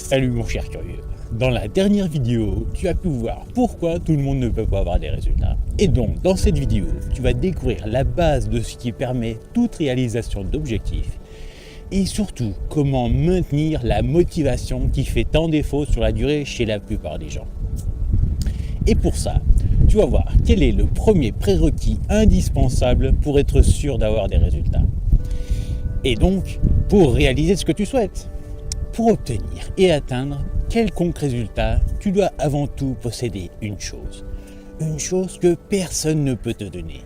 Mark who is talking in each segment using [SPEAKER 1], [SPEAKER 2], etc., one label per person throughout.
[SPEAKER 1] Salut mon cher curieux. Dans la dernière vidéo, tu as pu voir pourquoi tout le monde ne peut pas avoir des résultats. Et donc, dans cette vidéo, tu vas découvrir la base de ce qui permet toute réalisation d'objectifs et surtout comment maintenir la motivation qui fait tant défaut sur la durée chez la plupart des gens. Et pour ça, tu vas voir quel est le premier prérequis indispensable pour être sûr d'avoir des résultats. Et donc, pour réaliser ce que tu souhaites. Pour obtenir et atteindre quelconque résultat, tu dois avant tout posséder une chose que personne ne peut te donner,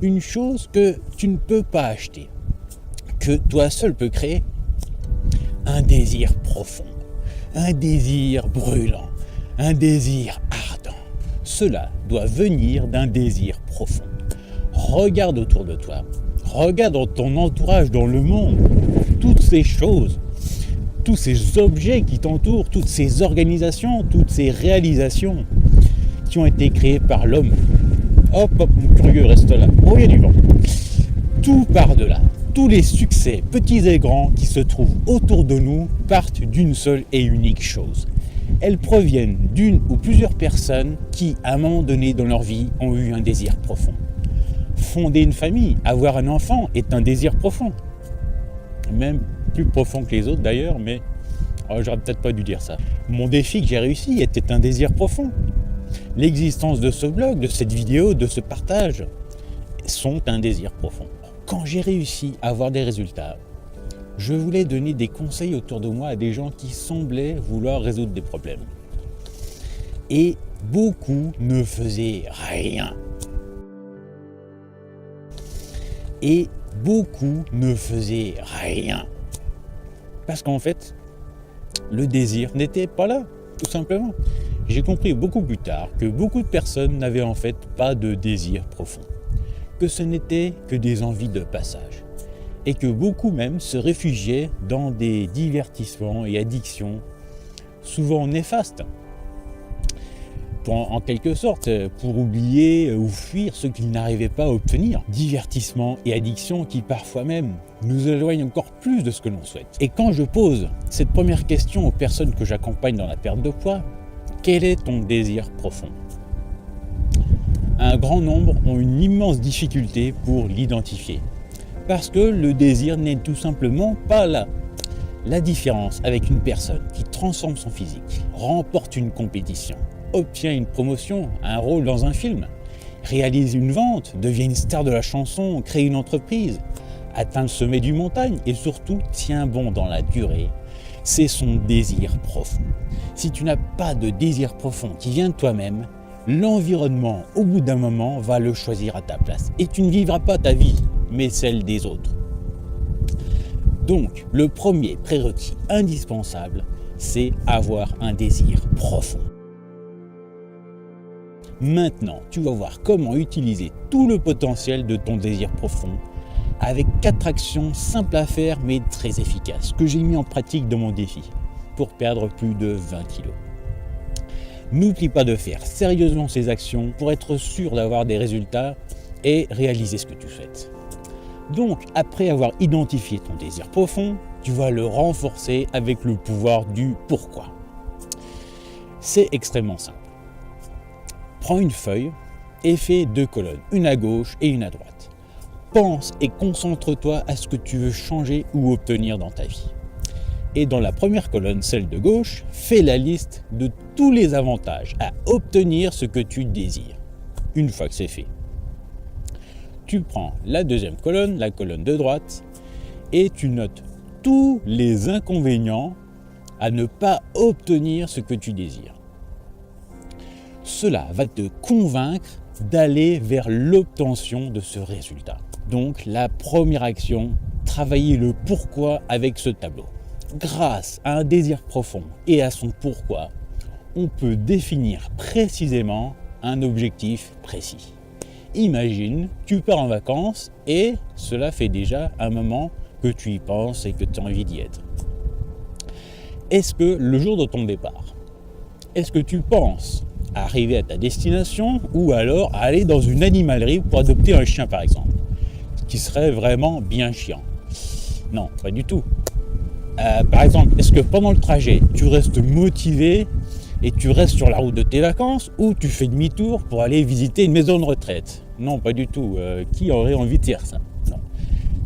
[SPEAKER 1] une chose que tu ne peux pas acheter, que toi seul peux créer, un désir profond, un désir brûlant, un désir ardent. Cela doit venir d'un désir profond. Regarde autour de toi, regarde dans ton entourage, dans le monde, toutes ces choses, tous ces objets qui t'entourent, toutes ces organisations, toutes ces réalisations qui ont été créées par l'homme. Hop, mon curieux, reste là. Oh, il y a du vent. Tout part de là. Tous les succès, petits et grands, qui se trouvent autour de nous, partent d'une seule et unique chose. Elles proviennent d'une ou plusieurs personnes qui, à un moment donné dans leur vie, ont eu un désir profond. Fonder une famille, avoir un enfant est un désir profond. Même plus profond que les autres d'ailleurs, mais j'aurais peut-être pas dû dire ça. Mon défi que j'ai réussi était un désir profond. L'existence de ce blog, de cette vidéo, de ce partage sont un désir profond. Quand j'ai réussi à avoir des résultats, je voulais donner des conseils autour de moi à des gens qui semblaient vouloir résoudre des problèmes. Et beaucoup ne faisaient rien. Et beaucoup ne faisaient rien. Parce qu'en fait, le désir n'était pas là, tout simplement. J'ai compris beaucoup plus tard que beaucoup de personnes n'avaient en fait pas de désir profond, que ce n'était que des envies de passage, et que beaucoup même se réfugiaient dans des divertissements et addictions souvent néfastes, en quelque sorte, pour oublier ou fuir ce qu'ils n'arrivaient pas à obtenir. Divertissement et addiction qui parfois même nous éloignent encore plus de ce que l'on souhaite. Et quand je pose cette première question aux personnes que j'accompagne dans la perte de poids, quel est ton désir profond ? Un grand nombre ont une immense difficulté pour l'identifier, parce que le désir n'est tout simplement pas là. La différence avec une personne qui transforme son physique, remporte une compétition, obtient une promotion, un rôle dans un film, réalise une vente, devient une star de la chanson, crée une entreprise, atteint le sommet d'une montagne et surtout tient bon dans la durée, c'est son désir profond. Si tu n'as pas de désir profond qui vient de toi-même, l'environnement, au bout d'un moment, va le choisir à ta place. Et tu ne vivras pas ta vie, mais celle des autres. Donc, le premier prérequis indispensable, c'est avoir un désir profond. Maintenant, tu vas voir comment utiliser tout le potentiel de ton désir profond avec 4 actions simples à faire mais très efficaces que j'ai mis en pratique dans mon défi pour perdre plus de 20 kilos. N'oublie pas de faire sérieusement ces actions pour être sûr d'avoir des résultats et réaliser ce que tu souhaites. Donc, après avoir identifié ton désir profond, tu vas le renforcer avec le pouvoir du pourquoi. C'est extrêmement simple. Prends une feuille et fais 2 colonnes, une à gauche et une à droite. Pense et concentre-toi à ce que tu veux changer ou obtenir dans ta vie. Et dans la première colonne, celle de gauche, fais la liste de tous les avantages à obtenir ce que tu désires. Une fois que c'est fait, tu prends la deuxième colonne, la colonne de droite, et tu notes tous les inconvénients à ne pas obtenir ce que tu désires. Cela va te convaincre d'aller vers l'obtention de ce résultat. Donc la première action, travailler le pourquoi avec ce tableau. Grâce à un désir profond et à son pourquoi, on peut définir précisément un objectif précis. Imagine, tu pars en vacances et cela fait déjà un moment que tu y penses et que tu as envie d'y être. Est-ce que le jour de ton départ, est-ce que tu penses à arriver à ta destination ou alors à aller dans une animalerie pour adopter un chien par exemple, qui serait vraiment bien chiant? Non, pas du tout. Par exemple, est-ce que pendant le trajet, tu restes motivé et tu restes sur la route de tes vacances ou tu fais demi-tour pour aller visiter une maison de retraite? Non, pas du tout. Qui aurait envie de faire ça? Non.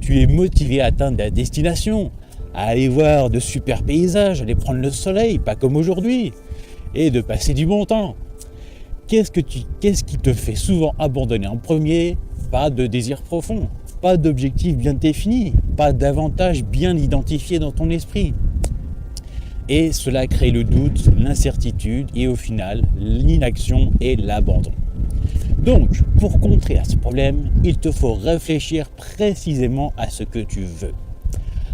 [SPEAKER 1] Tu es motivé à atteindre ta destination, à aller voir de super paysages, aller prendre le soleil, pas comme aujourd'hui, et de passer du bon temps. Qu'est-ce qui te fait souvent abandonner en premier? Pas de désir profond, pas d'objectif bien défini, pas d'avantage bien identifié dans ton esprit. Et cela crée le doute, l'incertitude et au final l'inaction et l'abandon. Donc, pour contrer à ce problème, il te faut réfléchir précisément à ce que tu veux,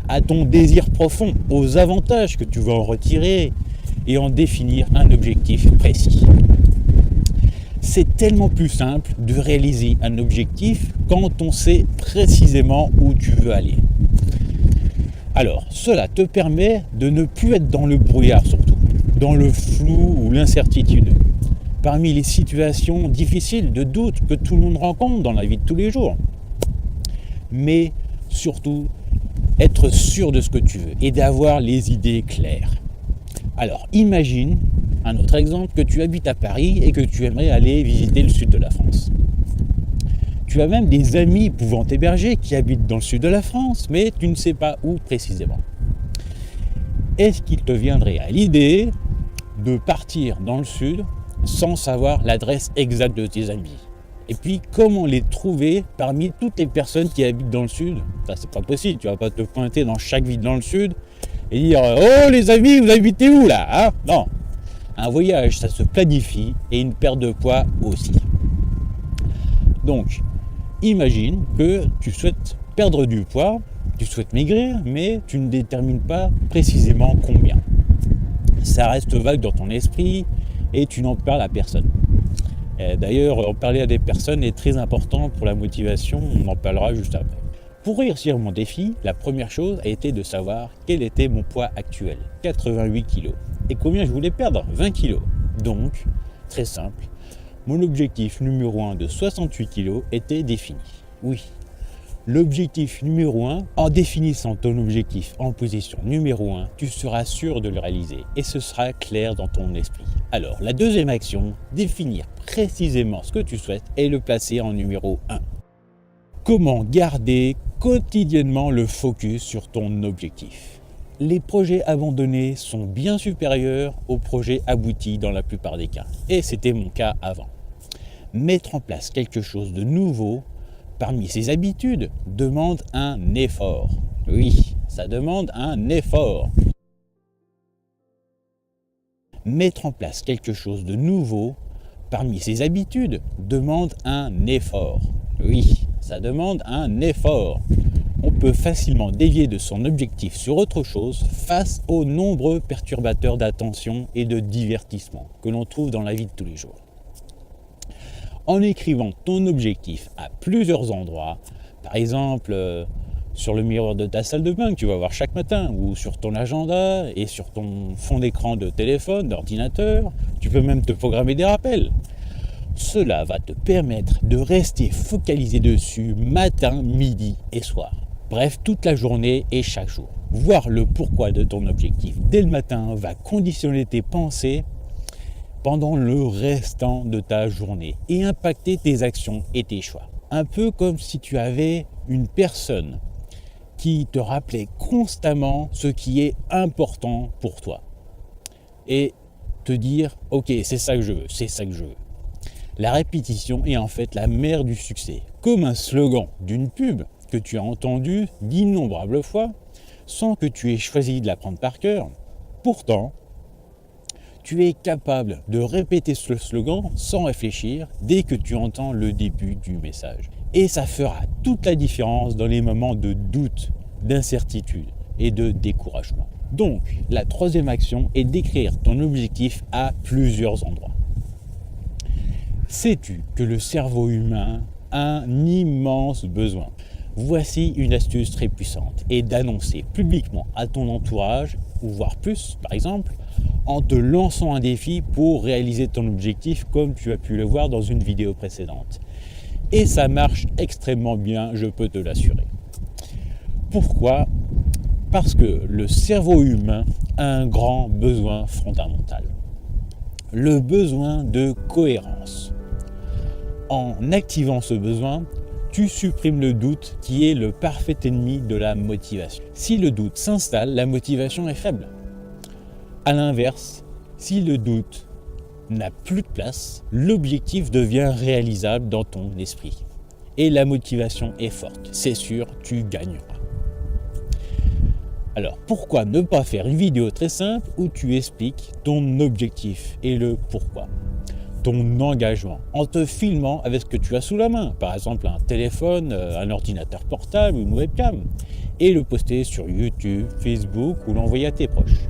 [SPEAKER 1] à ton désir profond, aux avantages que tu veux en retirer et en définir un objectif précis. C'est tellement plus simple de réaliser un objectif quand on sait précisément où tu veux aller. Alors, cela te permet de ne plus être dans le brouillard surtout, dans le flou ou l'incertitude. Parmi les situations difficiles de doute que tout le monde rencontre dans la vie de tous les jours. Mais surtout, être sûr de ce que tu veux et d'avoir les idées claires. Alors, imagine un autre exemple, que tu habites à Paris et que tu aimerais aller visiter le sud de la France. Tu as même des amis pouvant t'héberger qui habitent dans le sud de la France, mais tu ne sais pas où précisément. Est-ce qu'il te viendrait à l'idée de partir dans le sud sans savoir l'adresse exacte de tes amis? Et puis, comment les trouver parmi toutes les personnes qui habitent dans le sud? Ça, c'est pas possible, tu vas pas te pointer dans chaque ville dans le sud et dire « Oh les amis, vous habitez où là hein ?» Non. Un voyage, ça se planifie et une perte de poids aussi. Donc, imagine que tu souhaites perdre du poids, tu souhaites maigrir, mais tu ne détermines pas précisément combien. Ça reste vague dans ton esprit et tu n'en parles à personne. D'ailleurs, en parler à des personnes est très important pour la motivation, on en parlera juste après. Pour réussir mon défi, la première chose a été de savoir quel était mon poids actuel, 88 kg. Et combien je voulais perdre? 20 kg. Donc, très simple, mon objectif numéro 1 de 68 kg était défini. Oui, l'objectif numéro 1, en définissant ton objectif en position numéro 1, tu seras sûr de le réaliser et ce sera clair dans ton esprit. Alors, la deuxième action, définir précisément ce que tu souhaites et le placer en numéro 1. Comment garder quotidiennement le focus sur ton objectif? Les projets abandonnés sont bien supérieurs aux projets aboutis dans la plupart des cas. Et c'était mon cas avant. Mettre en place quelque chose de nouveau parmi ses habitudes demande un effort. Oui, ça demande un effort. Mettre en place quelque chose de nouveau parmi ses habitudes demande un effort. Oui, ça demande un effort. On peut facilement dévier de son objectif sur autre chose face aux nombreux perturbateurs d'attention et de divertissement que l'on trouve dans la vie de tous les jours. En écrivant ton objectif à plusieurs endroits, par exemple sur le miroir de ta salle de bain que tu vas voir chaque matin, ou sur ton agenda et sur ton fond d'écran de téléphone, d'ordinateur, tu peux même te programmer des rappels. Cela va te permettre de rester focalisé dessus matin, midi et soir. Bref, toute la journée et chaque jour. Voir le pourquoi de ton objectif dès le matin va conditionner tes pensées pendant le restant de ta journée et impacter tes actions et tes choix. Un peu comme si tu avais une personne qui te rappelait constamment ce qui est important pour toi. Et te dire, ok, c'est ça que je veux, c'est ça que je veux. La répétition est en fait la mère du succès, comme un slogan d'une pub que tu as entendu d'innombrables fois sans que tu aies choisi de l'apprendre par cœur. Pourtant, tu es capable de répéter ce slogan sans réfléchir dès que tu entends le début du message. Et ça fera toute la différence dans les moments de doute, d'incertitude et de découragement. Donc, la troisième action est d'écrire ton objectif à plusieurs endroits. Sais-tu que le cerveau humain a un immense besoin? Voici une astuce très puissante et d'annoncer publiquement à ton entourage, ou voire plus par exemple, en te lançant un défi pour réaliser ton objectif comme tu as pu le voir dans une vidéo précédente. Et ça marche extrêmement bien, je peux te l'assurer. Pourquoi ? Parce que le cerveau humain a un grand besoin fondamental. Le besoin de cohérence. En activant ce besoin, tu supprimes le doute qui est le parfait ennemi de la motivation. Si le doute s'installe, la motivation est faible. A l'inverse, si le doute n'a plus de place, l'objectif devient réalisable dans ton esprit. Et la motivation est forte. C'est sûr, tu gagneras. Alors, pourquoi ne pas faire une vidéo très simple où tu expliques ton objectif et le pourquoi, ton engagement, en te filmant avec ce que tu as sous la main, par exemple un téléphone, un ordinateur portable ou une webcam, et le poster sur YouTube, Facebook ou l'envoyer à tes proches.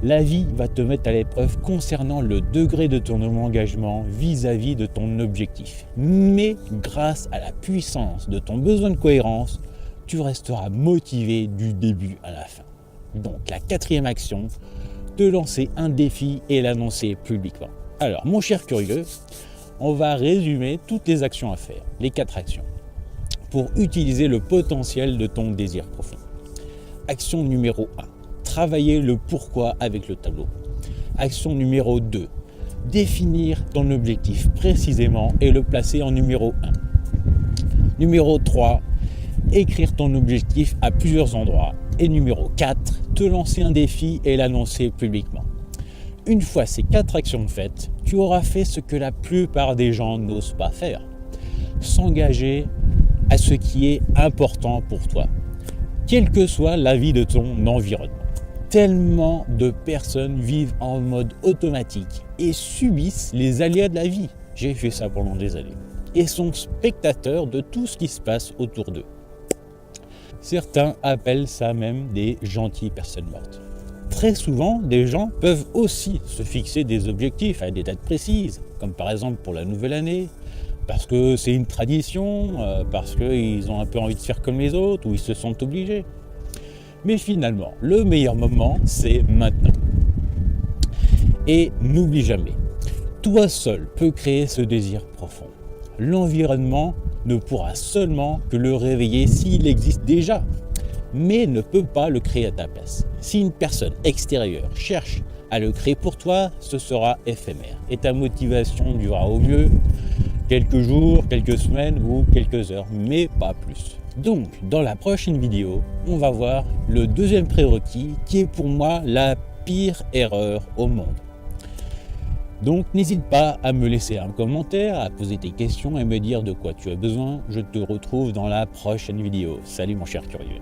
[SPEAKER 1] La vie va te mettre à l'épreuve concernant le degré de ton engagement vis-à-vis de ton objectif. Mais grâce à la puissance de ton besoin de cohérence, tu resteras motivé du début à la fin. Donc la 4e action, te lancer un défi et l'annoncer publiquement. Alors mon cher curieux, on va résumer toutes les actions à faire, les 4 actions, pour utiliser le potentiel de ton désir profond. Action numéro 1. Travailler le pourquoi avec le tableau. Action numéro 2. Définir ton objectif précisément et le placer en numéro 1. Numéro 3. Écrire ton objectif à plusieurs endroits. Et numéro 4. Te lancer un défi et l'annoncer publiquement. Une fois ces 4 actions faites, tu auras fait ce que la plupart des gens n'osent pas faire. S'engager à ce qui est important pour toi, quel que soit l'avis de ton environnement. Tellement de personnes vivent en mode automatique et subissent les aléas de la vie. J'ai fait ça pendant des années. Et sont spectateurs de tout ce qui se passe autour d'eux. Certains appellent ça même des gentilles personnes mortes. Très souvent, des gens peuvent aussi se fixer des objectifs à des dates précises, comme par exemple pour la nouvelle année, parce que c'est une tradition, parce qu'ils ont un peu envie de faire comme les autres, ou ils se sentent obligés. Mais finalement, le meilleur moment, c'est maintenant. Et n'oublie jamais, toi seul peux créer ce désir profond. L'environnement ne pourra seulement que le réveiller s'il existe déjà, mais ne peut pas le créer à ta place. Si une personne extérieure cherche à le créer pour toi, ce sera éphémère. Et ta motivation durera au mieux quelques jours, quelques semaines ou quelques heures, mais pas plus. Donc, dans la prochaine vidéo, on va voir le 2e prérequis qui est pour moi la pire erreur au monde. Donc, n'hésite pas à me laisser un commentaire, à poser tes questions et me dire de quoi tu as besoin. Je te retrouve dans la prochaine vidéo. Salut mon cher curieux.